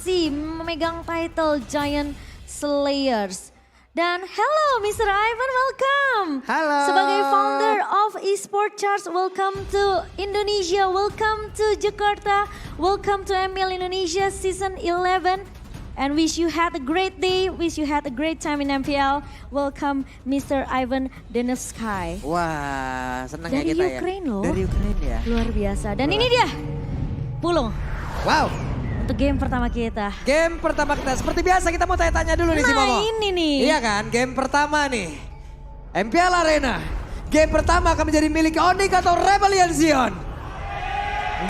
masih memegang title Giant Slayers. Dan hello Mr. Ivan, welcome. Halo. Sebagai founder of Esport Charts, welcome to Indonesia, welcome to Jakarta, welcome to ML Indonesia Season 11. And wish you had a great day, wish you had a great time in MPL. Welcome Mr. Ivan Denovsky. Wah, senang ya Dari kita Ukraine ya. loh. Dari Ukraine ya. Luar biasa. Dan ini dia, Pulung. Wow. Untuk game pertama kita. Game pertama kita, seperti biasa kita mau tanya-tanya dulu nih si Momo. Nah ini nih. Iya kan, game pertama nih. MPL Arena. Game pertama akan menjadi milik Onyx atau Rebellion Zion?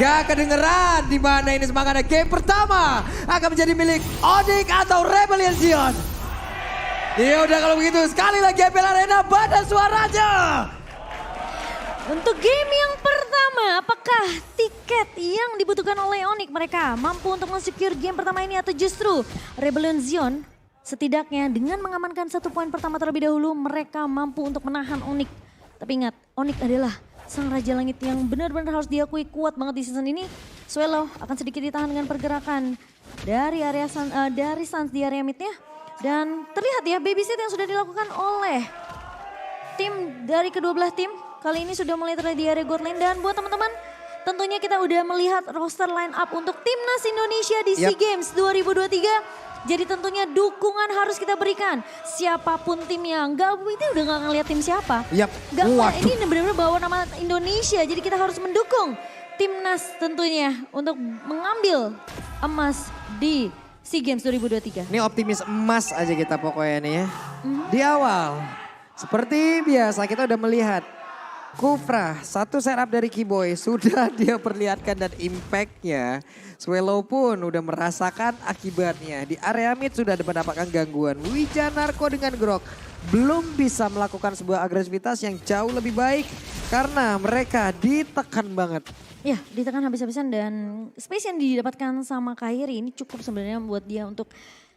Gak kedengeran di mana ini semangatnya. Game pertama akan menjadi milik Onyx atau Rebellion Zion? Ya udah kalau begitu sekali lagi MPL Arena pada suaranya. Untuk game yang pertama, apakah tiket yang dibutuhkan oleh Onyx mereka mampu untuk men-secure game pertama ini atau justru Rebellion Zion setidaknya dengan mengamankan 1 poin pertama terlebih dahulu mereka mampu untuk menahan Onyx. Tapi ingat, Onyx adalah sang Raja Langit yang benar-benar harus diakui kuat banget di season ini. Swallow akan sedikit ditahan dengan pergerakan dari area dari Suns di area midnya. Dan terlihat ya babysit yang sudah dilakukan oleh tim dari kedua belah tim. Kali ini sudah mulai terlihat di area God Lane. Dan buat teman-teman tentunya kita udah melihat roster line up untuk Timnas Indonesia di SEA Games 2023. Jadi tentunya dukungan harus kita berikan. Siapapun timnya, enggak ini udah gak ngeliat tim siapa. Gak, ini benar-benar bawa nama Indonesia. Jadi kita harus mendukung Timnas tentunya untuk mengambil emas di SEA Games 2023. Ini optimis emas aja kita pokoknya nih ya. Di awal, seperti biasa kita udah melihat Kufra, satu setup dari Kiboy sudah dia perlihatkan dan impactnya. Swallow pun udah merasakan akibatnya. Di area mid sudah mendapatkan gangguan. Wijanarko dengan Grok belum bisa melakukan sebuah agresivitas yang jauh lebih baik. Karena mereka ditekan banget. Ya, ditekan habis-habisan dan space yang didapatkan sama Kairi ini cukup sebenarnya buat dia untuk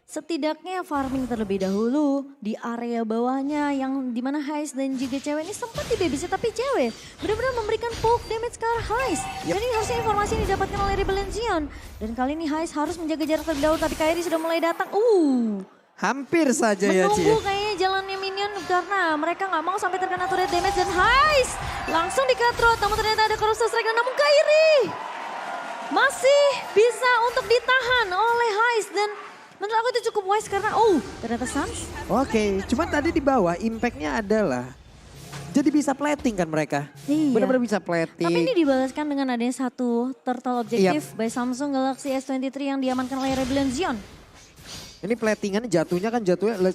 setidaknya farming terlebih dahulu di area bawahnya yang dimana Hais dan juga cewek ini sempat di babysit tapi cewek benar-benar memberikan poke damage ke arah Hais. Dan ini harusnya informasi yang didapatkan oleh Rebellion Zion. Dan kali ini Hais harus menjaga jarak terlebih dahulu tapi Kairi sudah mulai datang. Hampir saja ya Ci. Menunggu kayaknya jalannya minion karena mereka nggak mau sampai terkena turret damage dan Hais langsung di cutthroat. Namun ternyata ada Corruption Strike namun Kairi masih bisa untuk ditahan oleh Hais dan menurut aku itu cukup wise karena ternyata Suns. Oke, cuman tadi di bawah impactnya adalah jadi bisa plating kan mereka. Iya. Benar-benar bisa plating. Tapi ini dibalaskan dengan adanya satu turtle objektif by Samsung Galaxy S23 yang diamankan oleh Rebellion Zion. Ini platingan jatuhnya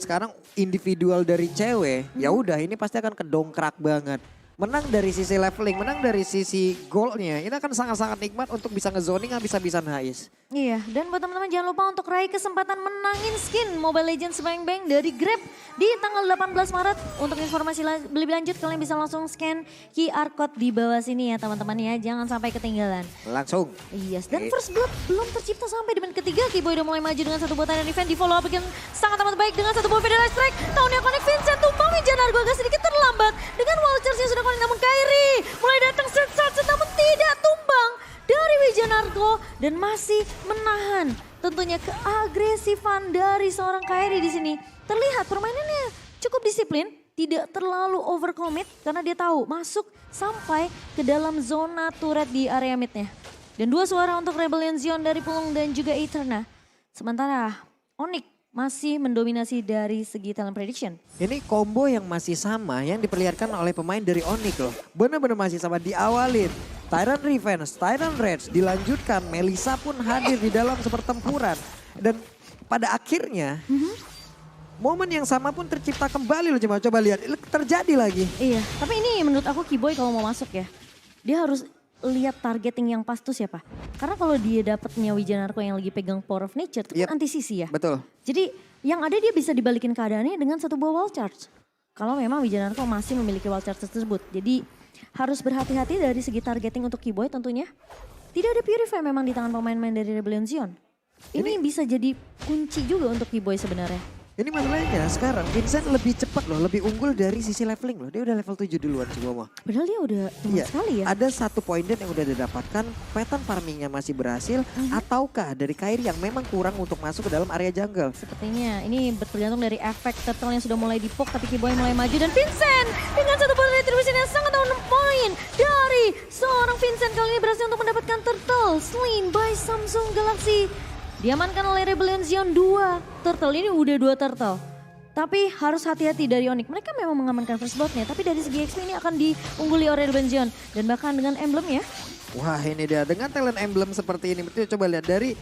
sekarang individual dari cewek. Ya udah ini pasti akan kedongkrak banget. Menang dari sisi leveling, menang dari sisi goalnya. Ini akan sangat-sangat nikmat untuk bisa ngezoning habis-habisan Hais. Iya, dan buat teman-teman jangan lupa untuk raih kesempatan menangin skin Mobile Legends Bang Bang dari Grab di tanggal 18 Maret. Untuk informasi lebih lanjut kalian bisa langsung scan QR code di bawah sini ya teman-teman ya. Jangan sampai ketinggalan. Langsung. Yes, dan First Blood belum tercipta sampai di menit ketiga. Kiboy udah mulai maju dengan satu buatan dan event di follow up again sangat amat baik dengan satu buah Federal Strike. Tahunnya connect Vincent tumpang Wijanarko agak sedikit terlambat dengan wall charge yang sudah connect namun Kairi mulai datang set namun tidak tumbang dari Wijanarko dan masih menahan tentunya keagresifan dari seorang Kairi di sini. Terlihat permainannya cukup disiplin, tidak terlalu overcommit karena dia tahu masuk sampai ke dalam zona turret di area midnya. Dan 2 suara untuk Rebellion Zion dari Pulung dan juga Eterna. Sementara Onyx masih mendominasi dari segi talent prediction. Ini combo yang masih sama yang diperlihatkan oleh pemain dari Onyx loh. Benar-benar masih sama diawalin. Tyrant Revenge, Tyrant Rage dilanjutkan. Melissa pun hadir di dalam sepertempuran. Dan pada akhirnya momen yang sama pun tercipta kembali loh. Coba lihat terjadi lagi. Iya, tapi ini menurut aku Kiboy kalau mau masuk ya. Dia harus lihat targeting yang pas tuh siapa. Karena kalau dia dapetnya Wijanarko yang lagi pegang Power of Nature itu kan anti-sisi ya. Betul. Jadi yang ada dia bisa dibalikin keadaannya dengan satu buah wall charge. Kalau memang Wijanarko masih memiliki wall charge tersebut. Jadi harus berhati-hati dari segi targeting untuk Kiboy tentunya. Tidak ada Purify memang di tangan pemain-pemain dari Rebellion Zion. Ini bisa jadi kunci juga untuk Kiboy sebenarnya. Ini masalahnya sekarang Vincent lebih cepat loh, lebih unggul dari sisi leveling loh. Dia udah level 7 duluan sih Momo. Padahal dia udah tinggi sekali ya. Ada satu poin yang udah didapatkan, pattern farmingnya masih berhasil. Ataukah dari Kairi yang memang kurang untuk masuk ke dalam area jungle? Sepertinya ini bergantung dari efek turtle yang sudah mulai dipok, tapi Kiboy mulai maju. Dan Vincent dengan satu poin retribution yang sangat on point dari seorang Vincent kali ini berhasil untuk mendapatkan turtle slain by Samsung Galaxy. Diamankan oleh Rebellion Zion 2 turtle, ini udah 2 turtle. Tapi harus hati-hati dari Onyx. Mereka memang mengamankan first bloodnya, tapi dari segi XP ini akan diungguli oleh Rebellion Zion. Dan bahkan dengan emblem ya. Wah ini dia dengan talent emblem seperti ini. Berarti coba lihat dari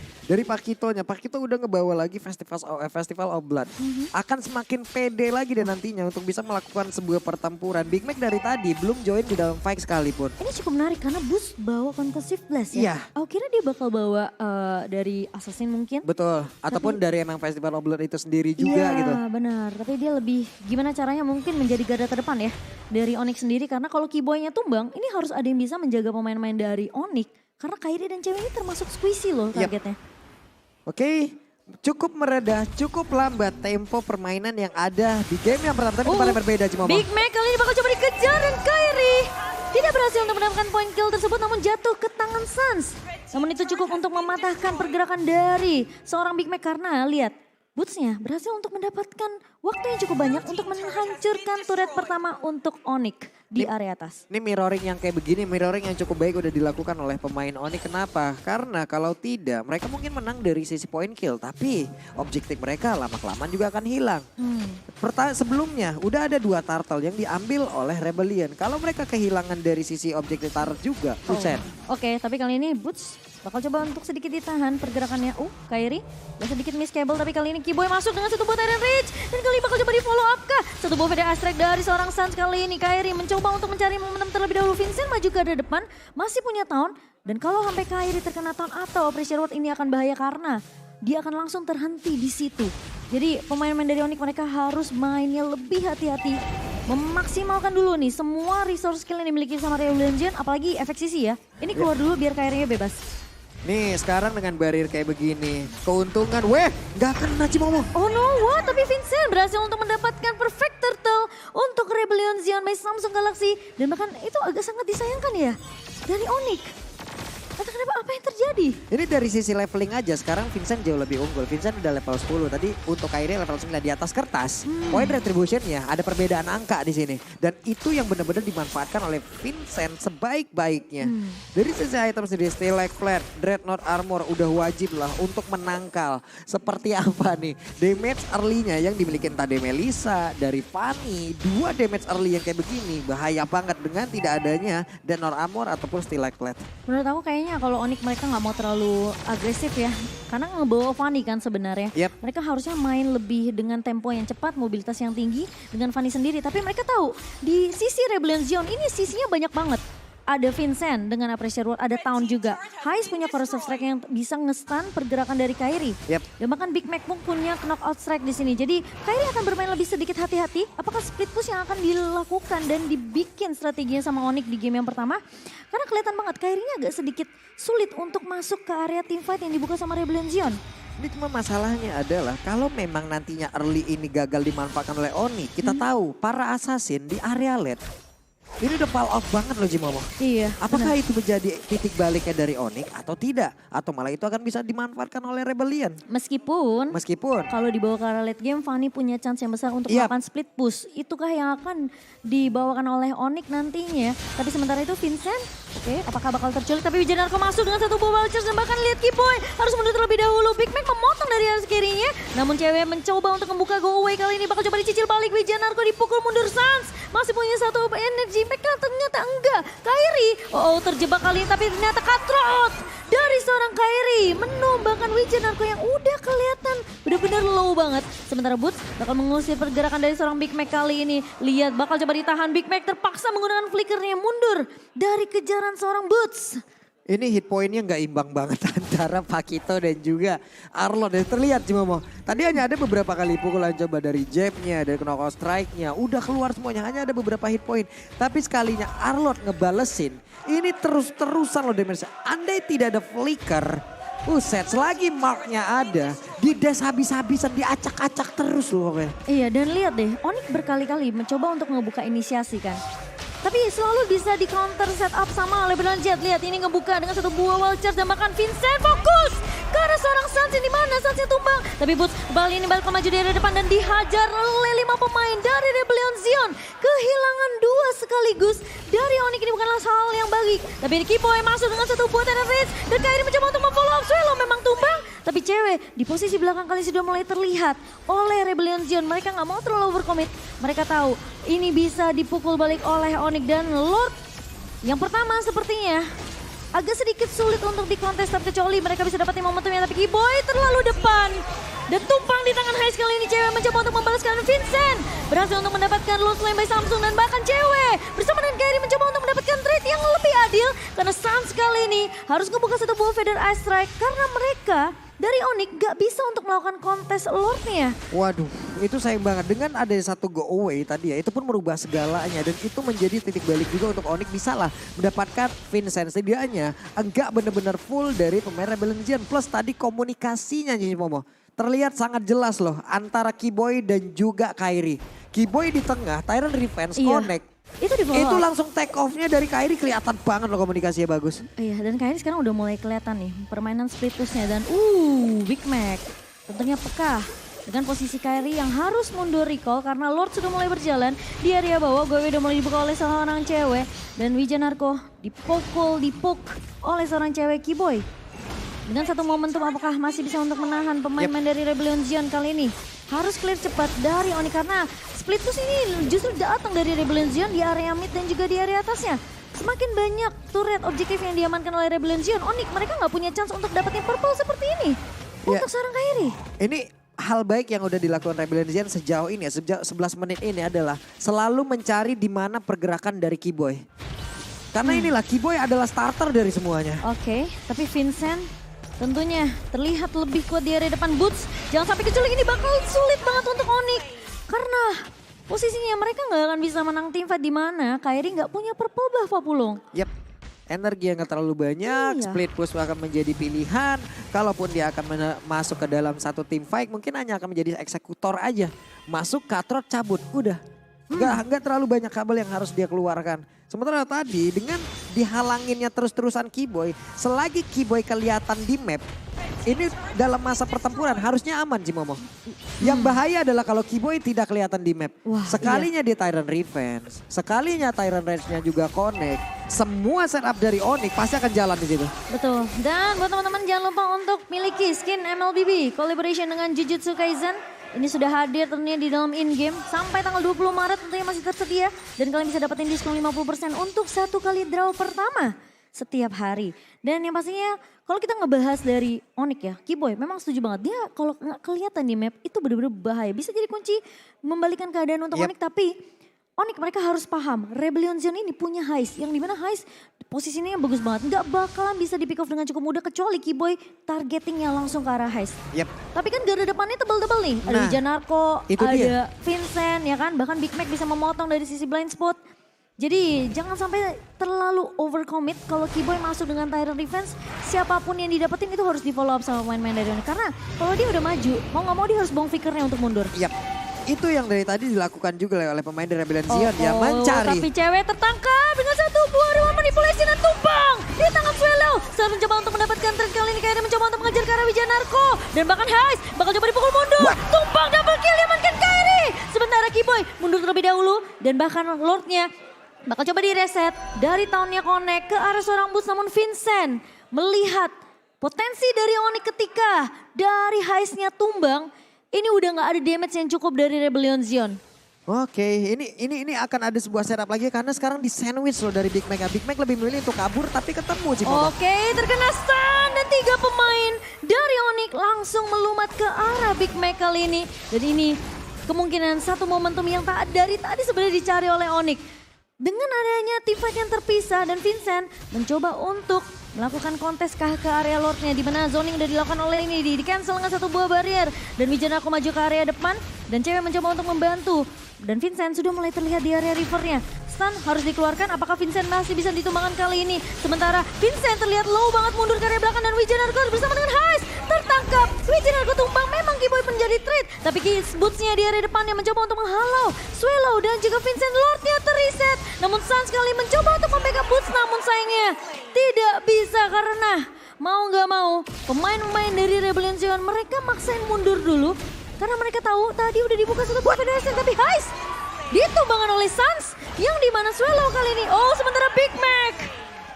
Pakitonya. Pakito udah ngebawa lagi Festival of Blood. Akan semakin pede lagi dan nantinya untuk bisa melakukan sebuah pertempuran. Big Mac dari tadi belum join di dalam fight sekalipun. Ini cukup menarik karena Boost bawa Concussive Blast ya. Iya. Aku kira dia bakal bawa dari Assassin mungkin. Betul. Ataupun dari emang Festival of Blood itu sendiri juga gitu. Iya benar. Tapi dia lebih gimana caranya mungkin menjadi garda terdepan ya. Dari Onyx sendiri karena kalau Kiboy-nya tumbang ini harus ada yang bisa menjaga pemain-pemain dari Onyx. Karena Kairi dan cewek ini termasuk squishy loh targetnya. Oke, cukup meredah, cukup lambat tempo permainan yang ada di game yang pertama. Tapi kemarin berbeda Cimomo. Big Mac kali ini bakal coba dikejar dan Kairi tidak berhasil untuk mendapatkan poin kill tersebut namun jatuh ke tangan Suns. Namun itu cukup untuk mematahkan pergerakan dari seorang Big Mac karena lihat. Boots-nya berhasil untuk mendapatkan waktu yang cukup banyak untuk menghancurkan turret pertama untuk Onyx di area atas. Ini mirroring yang kayak begini, mirroring yang cukup baik udah dilakukan oleh pemain Onyx. Kenapa? Karena kalau tidak mereka mungkin menang dari sisi point kill. Tapi objektif mereka lama-kelamaan juga akan hilang. Sebelumnya udah ada 2 turtle yang diambil oleh Rebellion. Kalau mereka kehilangan dari sisi objektif turret juga, buset. Oke, tapi kali ini Boots bakal coba untuk sedikit ditahan pergerakannya. Kairi dan sedikit miss cable tapi kali ini Kiboy masuk dengan satu buat Iron Reach. Dan kali ini bakal coba di follow up kah? Satu buah VDA strike dari seorang Suns kali ini. Kairi mencoba untuk mencari momentum terlebih dahulu. Vincent maju ke depan, masih punya Taunt. Dan kalau sampai Kairi terkena Taunt atau Pressure Ward ini akan bahaya karena dia akan langsung terhenti di situ. Jadi pemain-pemain dari Onyx mereka harus mainnya lebih hati-hati. Memaksimalkan dulu nih semua resource skill yang dimiliki sama Rebellion Zion. Apalagi efek sisi ya. Ini keluar dulu biar Kairi-nya bebas. Nih sekarang dengan barrier kayak begini, keuntungan, gak kena Cimomo. Oh no, what? Tapi Vincent berhasil untuk mendapatkan perfect turtle untuk Rebellion Zion by Samsung Galaxy. Dan bahkan itu agak sangat disayangkan ya dari Onyx. Atau kenapa apa yang terjadi? Ini dari sisi leveling aja, sekarang Vincent jauh lebih unggul. Vincent udah level 10, tadi untuk Kairi level 9 di atas kertas. Poin retributionnya ada perbedaan angka di sini. Dan itu yang benar-benar dimanfaatkan oleh Vincent sebaik-baiknya. Dari sisi item sendiri, Steel Like Flat, Dreadnought Armor udah wajib lah untuk menangkal. Seperti apa nih? Damage early-nya yang dimiliki tadi Melissa, dari Fanny. 2 damage early yang kayak begini, bahaya banget dengan tidak adanya Dreadnought Armor ataupun Steel Like Flat. Menurut aku kayaknya kalau Onyx mereka nggak mau terlalu agresif ya. Karena ngebawa Fanny kan sebenarnya. Mereka harusnya main lebih dengan tempo yang cepat, mobilitas yang tinggi dengan Fanny sendiri. Tapi mereka tahu di sisi Rebellion Zion ini sisinya banyak banget. Ada Vincent dengan Appreciate Ward, ada Town juga. Heist punya Corrosive Strike yang bisa nge-stun pergerakan dari Kairi. Dan bahkan Big Mac pun punya Knockout Strike di sini. Jadi Kairi akan bermain lebih sedikit hati-hati. Apakah split push yang akan dilakukan dan dibikin strateginya sama Onyx di game yang pertama? Karena kelihatan banget Kairi-nya agak sedikit sulit untuk masuk ke area teamfight yang dibuka sama Rebellion Zion. Ini cuma masalahnya adalah kalau memang nantinya early ini gagal dimanfaatkan oleh Onyx, kita tahu para assassin di area late ini udah fall off banget loh Cimomo. Iya. Apakah itu menjadi titik baliknya dari Onyx atau tidak? Atau malah itu akan bisa dimanfaatkan oleh Rebellion? Meskipun kalau dibawa ke arah late game, Fanny punya chance yang besar untuk melakukan split push. Itukah yang akan dibawakan oleh Onyx nantinya? Tapi sementara itu Vincent, apakah bakal terculik? Tapi Wijanarko masuk dengan satu buah Vultures dan bahkan lihat Kiboy harus mundur terlebih dahulu. Big Mac memotong dari arah kirinya. Namun cewek mencoba untuk membuka go away kali ini bakal coba dicicil balik. Wijanarko dipukul mundur Suns. Masih punya satu energi. Ternyata enggak. Kairi terjebak kali ini tapi ternyata Cutthroat dari seorang Kairi menumbangkan Wijanarko yang udah kelihatan benar-benar low banget. Sementara Boots bakal mengusir pergerakan dari seorang Big Mac kali ini. Lihat bakal coba ditahan. Big Mac terpaksa menggunakan flickernya mundur dari kejaran seorang Boots. Ini hit pointnya nggak imbang banget antara Pakito dan juga Arlot. Dan terlihat Cimomo. Tadi hanya ada beberapa kali pukulan coba dari jabnya, dari knockout strike-nya. Udah keluar semuanya, hanya ada beberapa hit point. Tapi sekalinya Arlot ngebalesin, ini terus-terusan loh damage. Andai tidak ada flicker, Set selagi marknya ada, di dash habis-habisan, diacak-acak terus loh pokoknya. Iya dan lihat deh, Onyx berkali-kali mencoba untuk ngebuka inisiasi kan. Tapi selalu bisa di counter setup sama oleh Lebron Jet. Lihat ini ngebuka dengan satu buah wall charge dan bahkan Vincent fokus ke arah seorang Suns di mana Sunsnya tumbang. Tapi Boots kembali ini balik maju dari depan dan dihajar oleh 5 pemain dari Rebellion Zion. Kehilangan 2 sekaligus dari Onyx ini bukanlah hal yang baik. Tapi Kiboy masuk dengan satu buah Titan Rage dan Kairi mencoba untuk memfollow up. Swelo memang tumbang. Tapi cewek di posisi belakang kali sudah mulai terlihat oleh Rebellion Zion. Mereka nggak mau terlalu overcommit. Mereka tahu ini bisa dipukul balik oleh Onyx dan Lord. Yang pertama sepertinya agak sedikit sulit untuk dikontes, tapi kecuali mereka bisa dapatin momentumnya. Tapi Kiboy terlalu depan. Dan tumpang di tangan Heist kali ini cewek mencoba untuk membalaskan Vincent. Berhasil untuk mendapatkan low slime by Samsung dan bahkan cewek bersama dengan Kairi mencoba untuk mendapatkan trade yang lebih adil. Karena Suns kali ini harus ngebuka satu buah Feather Ice Strike karena mereka dari Onyx gak bisa untuk melakukan kontes Lordnya. Waduh, itu sayang banget. Dengan ada satu go away tadi ya, itu pun merubah segalanya. Dan itu menjadi titik balik juga untuk Onyx bisa lah mendapatkan Vincent. Setidaknya enggak benar-benar full dari pemain Rebellion Zion. Plus tadi komunikasinya Nyi Momo. Terlihat sangat jelas loh antara Kiboy dan juga Kairi. Kiboy di tengah, Tyrant Revenge connect. Itu di bawah. Itu langsung take off-nya dari Kairi kelihatan banget loh komunikasinya bagus. Iya dan Kairi sekarang udah mulai kelihatan nih permainan split push-nya dan Big Mac tentunya peka dengan posisi Kairi yang harus mundur recall karena Lord sudah mulai berjalan di area bawah. Gue udah mulai dibuka oleh seorang cewek dan Wijanarko dipuk oleh seorang cewek Kiboy. Dengan satu momentum apakah masih bisa untuk menahan pemain-pemain dari Rebellion Zion kali ini? Harus clear cepat dari Onyx karena split push ini justru datang dari Rebellion Zion di area mid dan juga di area atasnya. Semakin banyak turret objektif yang diamankan oleh Rebellion Zion, Onyx mereka nggak punya chance untuk dapetin purple seperti ini. Untuk seorang Kairi. Ini hal baik yang udah dilakukan Rebellion Zion sejauh ini ya, sejauh 11 menit ini adalah selalu mencari di mana pergerakan dari Kiboy. Karena inilah Kiboy adalah starter dari semuanya. Oke, tapi Vincent tentunya terlihat lebih kuat di area depan. Boots jangan sampai kecuali ini bakal sulit banget untuk Onyx. Karena posisinya mereka nggak akan bisa menang tim fight di mana Kairi nggak punya purple buff Papulung. Yap, energi yang gak terlalu banyak, split push akan menjadi pilihan. Kalaupun dia akan masuk ke dalam satu tim fight mungkin hanya akan menjadi eksekutor aja. Masuk, katrot, cabut, udah. Nggak terlalu banyak kabel yang harus dia keluarkan. Sementara tadi dengan dihalanginnya terus-terusan Kiboy, selagi Kiboy kelihatan di map, ini dalam masa pertempuran harusnya aman Cimomo. Yang bahaya adalah kalau Kiboy tidak kelihatan di map. Wah, sekalinya di Tyrant Revenge, sekalinya Tyrant Rage-nya juga connect, semua setup dari Onyx pasti akan jalan di situ. Betul. Dan buat teman-teman jangan lupa untuk miliki skin MLBB collaboration dengan Jujutsu Kaisen. Ini sudah hadir tentunya di dalam in-game sampai tanggal 20 Maret tentunya masih tersedia. Dan kalian bisa dapetin diskon 50% untuk 1 kali draw pertama setiap hari. Dan yang pastinya kalau kita ngebahas dari Onyx ya, Kiboy memang setuju banget. Dia kalau nggak kelihatan di map itu benar-benar bahaya. Bisa jadi kunci membalikan keadaan untuk Onyx, tapi Onyx mereka harus paham Rebellion Zion ini punya Heist yang dimana Heist posisinya yang bagus banget. Nggak bakalan bisa di pick off dengan cukup mudah kecuali Kiboy targetingnya langsung ke arah Heist. Tapi kan garda depannya tebel-tebel nih. Ada Wijanarko, ada Vincent ya kan. Bahkan Big Mac bisa memotong dari sisi blind spot. Jadi jangan sampai terlalu overcommit kalau Kiboy masuk dengan Tyrant Defense. Siapapun yang didapetin itu harus di follow up sama pemain-pemain dari Onyx. Karena kalau dia udah maju, mau gak mau dia harus buang fickernya untuk mundur. Itu yang dari tadi dilakukan juga oleh pemain dari Rebellion Zion yang mencari. Tapi cewek tertangkap dengan satu buah ruang manipulasi dan tumpang di tangan Swelo. Saat mencoba untuk mendapatkan trade kali ini Kairi mencoba untuk mengejar ke arah Wijanarko. Dan bahkan Heist bakal coba dipukul mundur. Tumpang double kill diamankan Kairi. Sementara Kiboy mundur terlebih dahulu dan bahkan Lordnya bakal coba direset dari tahunnya connect ke arah seorang Boots. Namun Vincent melihat potensi dari Onyx ketika dari Heist-nya tumbang. Ini udah gak ada damage yang cukup dari Rebellion Zion. Oke, ini akan ada sebuah setup lagi karena sekarang di sandwich loh dari Big Mac. Big Mac lebih memilih untuk kabur tapi ketemu Cimomo. Oke, terkena stun dan 3 pemain dari Onyx langsung melumat ke arah Big Mac kali ini. Dan ini kemungkinan satu momentum yang dari tadi sebenarnya dicari oleh Onyx. Dengan adanya team fight yang terpisah dan Vincent mencoba untuk melakukan kontes ke area Lordnya, di mana zoning udah dilakukan oleh ini, di cancel dengan satu buah barrier. Dan Wijanarko maju ke area depan dan cewek mencoba untuk membantu. Dan Vincent sudah mulai terlihat di area rivernya. Stun harus dikeluarkan, apakah Vincent masih bisa ditumbangkan kali ini? Sementara Vincent terlihat low banget mundur ke area belakang dan Wijanarko bersama dengan Heist tertangkap. Wijanarko tumbang, memang Kiboy menjadi trade. Tapi Boots-nya di area depannya mencoba untuk menghalau Swallow dan juga Vincent. Lordnya terreset. Namun Sun sekali mencoba untuk membackup Boots, namun sayangnya tidak bisa karena mau nggak mau pemain-pemain dari Rebellion Zion mereka maksain mundur dulu. Karena mereka tahu tadi udah dibuka satu buah Federation, tapi Heist ditumbangkan oleh Suns yang dimana Swallow kali ini. Oh, sementara Big Mac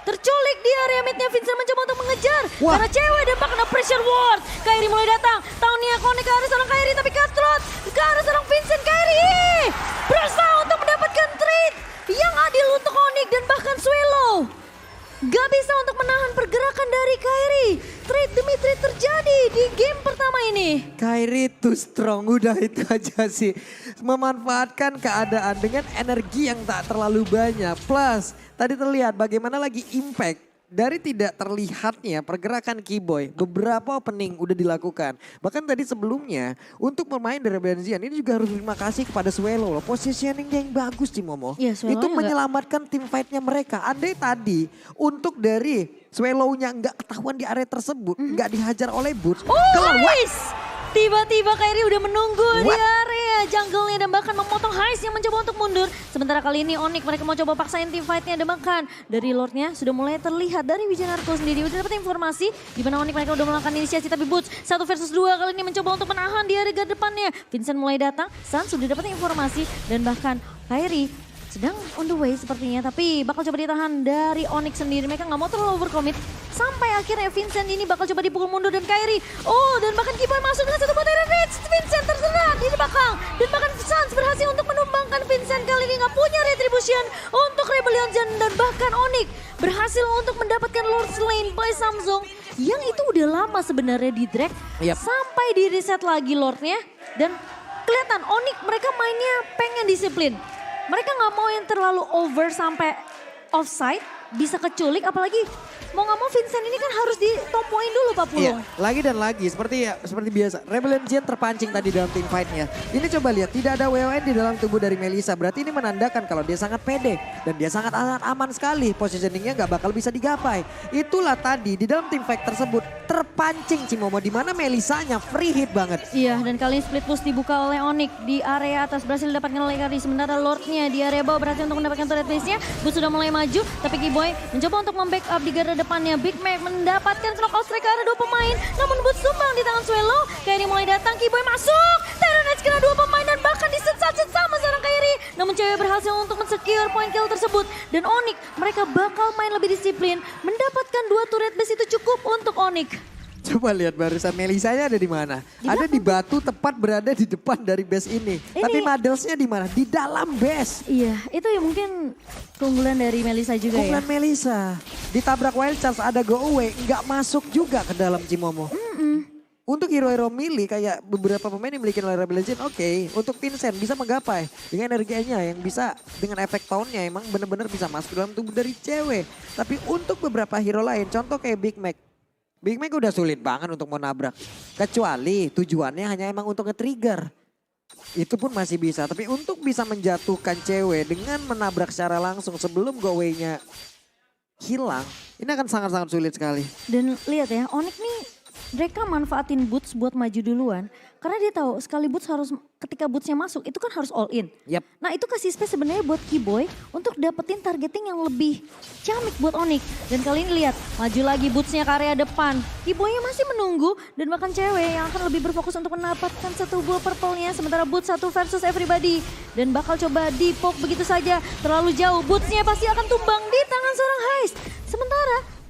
terculik di area midnya. Vincent mencoba untuk mengejar. Karena cewek dan kena pressure ward. Kairi mulai datang. Tahunnya connect ke arah seorang Kairi, tapi Cutthroat ke arah seorang Vincent. Kairi berusaha untuk mendapatkan trade yang adil untuk Onyx dan bahkan Swallow gak bisa untuk menahan pergerakan dari Kairi. Trade demi trade terjadi di game pertama ini. Kairi too strong, udah itu aja sih. Memanfaatkan keadaan dengan energi yang tak terlalu banyak. Plus tadi terlihat bagaimana lagi impact dari tidak terlihatnya pergerakan Kiboy. Beberapa opening udah dilakukan. Bahkan tadi sebelumnya untuk pemain dari Rebellion Zion ini juga harus terima kasih kepada Swallow loh. Positioningnya yang bagus sih Momo. Ya, itu menyelamatkan tim fightnya mereka. Andai tadi untuk dari Swallow-nya nggak ketahuan di area tersebut. Nggak dihajar oleh Boots. Tiba-tiba Kairi udah menunggu di area jungle-nya dan bahkan memotong Heist yang mencoba untuk mundur. Sementara kali ini Onyx mereka mau coba paksain tim fight-nya dan bahkan dari Lord-nya sudah mulai terlihat dari Wijanarko sendiri. Udah dapat informasi di mana Onyx mereka udah melakukan inisiasi, tapi Boots 1 versus 2 kali ini mencoba untuk menahan di area guard depannya. Vincent mulai datang, Sun sudah dapat informasi dan bahkan Kairi sedang on the way sepertinya, tapi bakal coba ditahan dari Onyx sendiri. Mereka nggak mau terlalu overcommit. Sampai akhirnya Vincent ini bakal coba dipukul mundur dan Kairi. Oh, dan bahkan Kiboy masuk dengan satu battery rage. Vincent terserang di belakang. Dan bahkan Suns berhasil untuk menumbangkan Vincent. Kali ini nggak punya retribution untuk Rebellion Zion. Dan bahkan Onyx berhasil untuk mendapatkan Lord Slain by Samsung. Yang itu udah lama sebenarnya di drag. Sampai di reset lagi Lordnya. Dan kelihatan Onyx mereka mainnya pengen disiplin. Mereka nggak mau yang terlalu over sampai offside, bisa keculik, apalagi mau nggak mau Vincent ini kan harus ditompoin dulu Pak Pulung. Iya, lagi dan lagi seperti biasa. Rebellion Zion terpancing tadi dalam team fight-nya. Ini coba lihat, tidak ada WON di dalam tubuh dari Melissa. Berarti ini menandakan kalau dia sangat pede dan dia sangat aman sekali. Positioningnya nggak bakal bisa digapai. Itulah tadi di dalam team fight tersebut terpancing Cimomo di mana Melissanya free hit banget. Iya, dan kali ini split push dibuka oleh Onyx di area atas berhasil didapatkan oleh Kairi. Sementara Lordnya di area bawah berhasil untuk mendapatkan turret base-nya. Boots sudah mulai maju, tapi Kiboy mencoba untuk membackup di garda depannya. Big Mac mendapatkan knockout strike ke arah 2 pemain. Namun Boots tumbang di tangan Swallow. Kairi mulai datang, Kiboy masuk. Terrenet kena 2 pemain dan bahkan diset-set sama seorang Kairi. Namun cewek berhasil untuk men-secure point kill tersebut. Dan Onyx mereka bakal main lebih disiplin. Mendapatkan 2 turret base itu cukup untuk Onyx. Coba lihat barusan Melissanya ada di mana? Ada di batu tepat berada di depan dari base ini. Tapi Madelsnya di mana? Di dalam base. Iya, itu ya mungkin keunggulan dari Melissa juga keunggulan Melissa. Ditabrak Wild Charge ada go away, nggak masuk juga ke dalam Cimomo. Untuk hero-hero melee kayak beberapa pemain yang dimiliki oleh Rebellion Zion, oke. Untuk Vincent bisa menggapai dengan energinya yang bisa dengan efek tauntnya emang benar-benar bisa masuk dalam tubuh dari cewek. Tapi untuk beberapa hero lain, contoh kayak Big Mac. Big Mac udah sulit banget untuk mau nabrak. Kecuali tujuannya hanya emang untuk nge-trigger. Itu pun masih bisa. Tapi untuk bisa menjatuhkan cewek dengan menabrak secara langsung sebelum go away-nya hilang. Ini akan sangat-sangat sulit sekali. Dan lihat ya, Onyx nih mereka manfaatin Boots buat maju duluan. Karena dia tahu sekali Boots harus, ketika Bootsnya masuk itu kan harus all in. Nah itu kasih space sebenarnya buat Kiboy untuk dapetin targeting yang lebih ciamik buat Onyx. Dan kali ini lihat, maju lagi Bootsnya ke area depan. Kiboynya masih menunggu dan bahkan cewek yang akan lebih berfokus untuk mendapatkan satu buah purple-nya. Sementara Boots 1 versus everybody. Dan bakal coba di-poke begitu saja terlalu jauh. Bootsnya pasti akan tumbang di tangan seorang Heist. Sementara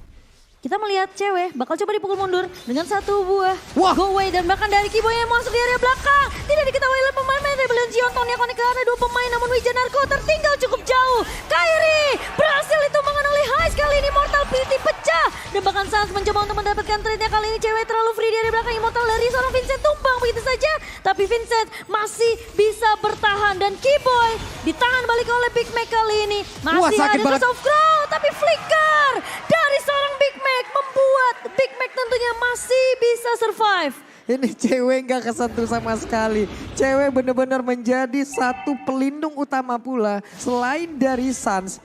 kita melihat cewek bakal coba dipukul mundur dengan satu buah go away dan bahkan dari Kiboy yang masuk di area belakang. Tidak diketahui oleh pemain Rebellion Zion. Tony Konek ke arah 2 pemain namun Wijanarko tertinggal cukup jauh. Kairi berhasil ditumbangkan oleh Heist. Kali ini Mortal Pity pecah. Dan bahkan Suns mencoba untuk mendapatkan trade-nya. Kali ini cewek terlalu free di area belakang. Immortal dari seorang Vincent tumbang begitu saja. Tapi Vincent masih bisa bertahan dan Kiboy ditahan balik oleh Big Mac kali ini. Masih ada Curse of Crow tapi flicker dari seorang Big Mac kuat. Big Mac tentunya masih bisa survive. Ini cewek nggak kesentuh sama sekali. Cewek benar-benar menjadi satu pelindung utama pula. Selain dari Suns.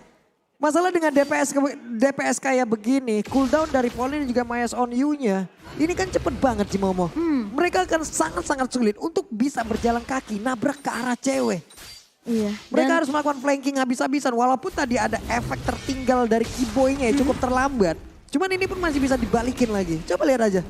Masalah dengan DPS kayak begini, cooldown dari Pauline dan juga Mayas on you-nya. Ini kan cepet banget sih Momo. Mereka akan sangat-sangat sulit untuk bisa berjalan kaki, nabrak ke arah cewek. Iya. Mereka harus melakukan flanking habis-habisan. Walaupun tadi ada efek tertinggal dari Kiboy-nya yang cukup terlambat. Cuman ini pun masih bisa dibalikin lagi. Coba lihat aja.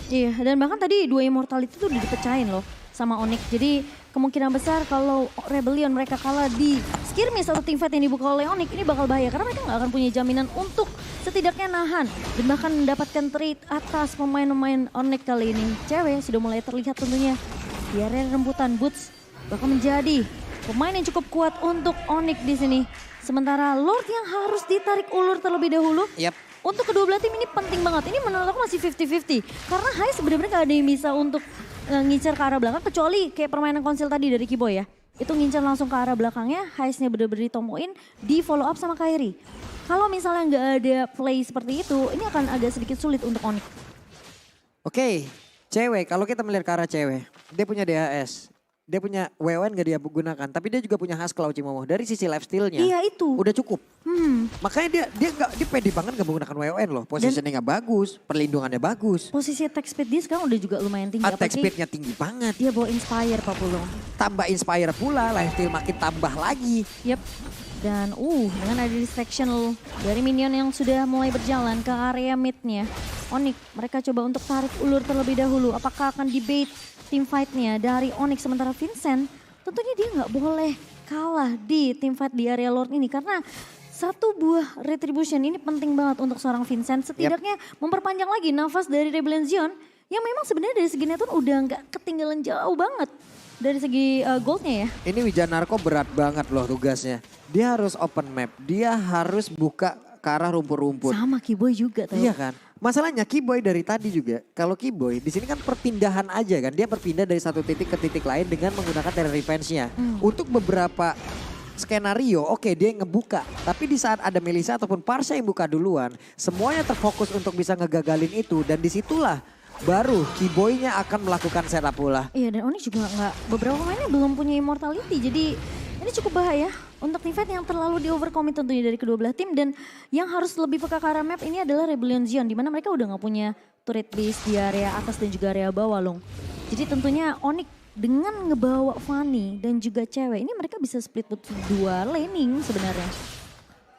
Iya, dan bahkan tadi 2 Immortality tuh udah dipecahin loh sama Onyx. Jadi kemungkinan besar kalau Rebellion mereka kalah di skirmish atau teamfight yang dibuka oleh Onyx ini bakal bahaya. Karena mereka nggak akan punya jaminan untuk setidaknya nahan dan bahkan mendapatkan trade atas pemain-pemain Onyx kali ini. Cewek sudah mulai terlihat tentunya di area rembutan. Boots bakal menjadi pemain yang cukup kuat untuk Onyx di sini. Sementara Lord yang harus ditarik ulur terlebih dahulu. Yap. Untuk kedua belah tim ini penting banget. Ini menurut aku masih 50-50. Karena Hai sebenarnya gak ada yang bisa untuk ngincar ke arah belakang. Kecuali kayak permainan konsil tadi dari Kiboy ya. Itu ngincar langsung ke arah belakangnya. Hai-nya bener-bener ditompoin. Di follow up sama Kairi. Kalau misalnya gak ada play seperti itu. Ini akan agak sedikit sulit untuk Onyx. Oke, cewek. Kalau kita melihat ke arah cewek. Dia punya DHS. Dia punya WON gak dia gunakan. Tapi dia juga punya Husky Cimomo. Dari sisi lifesteal-nya. Iya itu. Udah cukup. Makanya dia pede banget gak menggunakan WON loh. Positioningnya bagus, perlindungannya bagus. Posisi attack speed dia sekarang udah juga lumayan tinggi. Attack speednya tinggi banget. Dia bawa Inspire Pak Pulung. Tambah Inspire pula, lifesteal makin tambah lagi. Yep. Dan dengan ada distraction dari minion yang sudah mulai berjalan ke area mid-nya. Onyx mereka coba untuk tarik ulur terlebih dahulu. Apakah akan debate team fight-nya dari Onyx, sementara Vincent tentunya dia nggak boleh kalah di team fight di area Lord ini. Karena satu buah retribution ini penting banget untuk seorang Vincent. Setidaknya memperpanjang lagi nafas dari Rebellion Zion yang memang sebenarnya dari segi network udah nggak ketinggalan jauh banget. Dari segi goldnya ya. Ini Wijanarko berat banget loh tugasnya. Dia harus open map, dia harus buka ke arah rumput-rumput. Sama Kiboy juga tuh. Iya kan. Masalahnya Kiboy dari tadi juga, kalau Kiboy di sini kan perpindahan aja kan. Dia berpindah dari satu titik ke titik lain dengan menggunakan terror revenge-nya. Untuk beberapa skenario, oke dia ngebuka. Tapi di saat ada Melissa ataupun Parsha yang buka duluan, semuanya terfokus untuk bisa ngegagalin itu. Dan disitulah baru Kiboy-nya akan melakukan setup pula. Iya, dan Onyx juga nggak, beberapa pemainnya belum punya immortality. Jadi ini cukup bahaya untuk team fight yang terlalu di overcommit tentunya dari kedua belah tim. Dan yang harus lebih peka ke arah map ini adalah Rebellion Zion. Dimana mereka udah nggak punya turret base di area atas dan juga area bawah loh. Jadi tentunya Onyx dengan ngebawa Fanny dan juga cewek ini mereka bisa split dua laning sebenarnya.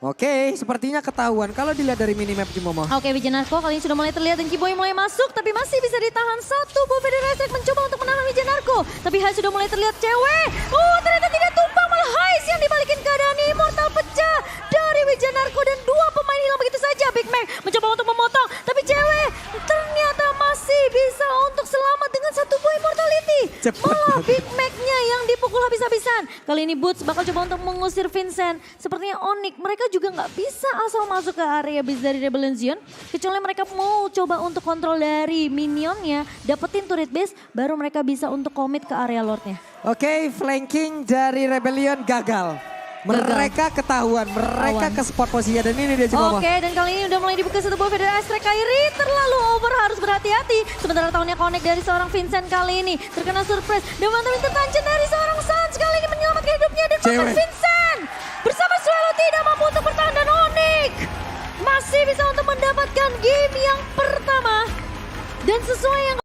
Oke, sepertinya ketahuan kalau dilihat dari minimap Cimomo. Oke, Wijanarko kali ini sudah mulai terlihat dan Kiboy mulai masuk. Tapi masih bisa ditahan satu. Bu Federasi mencoba untuk menahan Wijanarko. Tapi Hai sudah mulai terlihat cewek. Ternyata tidak tumpah, malah Hai yang dibalikin keadaan immortal pecah dari Wijanarko. Dan dua pemain hilang begitu saja. Big Mac mencoba untuk memotong. Tapi cewek ternyata masih bisa untuk selamat dengan satu buah immortality. Malah Big Mac-nya yang dipukul habis-habisan. Kali ini Boots bakal coba untuk mengusir Vincent. Sepertinya Onyx mereka juga nggak bisa asal masuk ke area base dari Rebellion Zion. Kecuali mereka mau coba untuk kontrol dari minionnya, dapetin turret base, baru mereka bisa untuk commit ke area Lordnya. Oke, flanking dari Rebellion gagal. Mereka ketahuan, mereka ke spot posisinya dan ini dia Cimomo. Oke, dan kali ini udah mulai dibuka satu buah Federasi Strike. Kairi terlalu over, harus berhati-hati. Sementara tahunnya connect dari seorang Vincent kali ini terkena surprise. Dan mantap intervention dari seorang Suns kali ini menyelamatkan hidupnya. Dan bahkan Vincent bersama Swallow tidak mampu untuk bertahan dan Onyx masih bisa untuk mendapatkan game yang pertama. Dan sesuai yang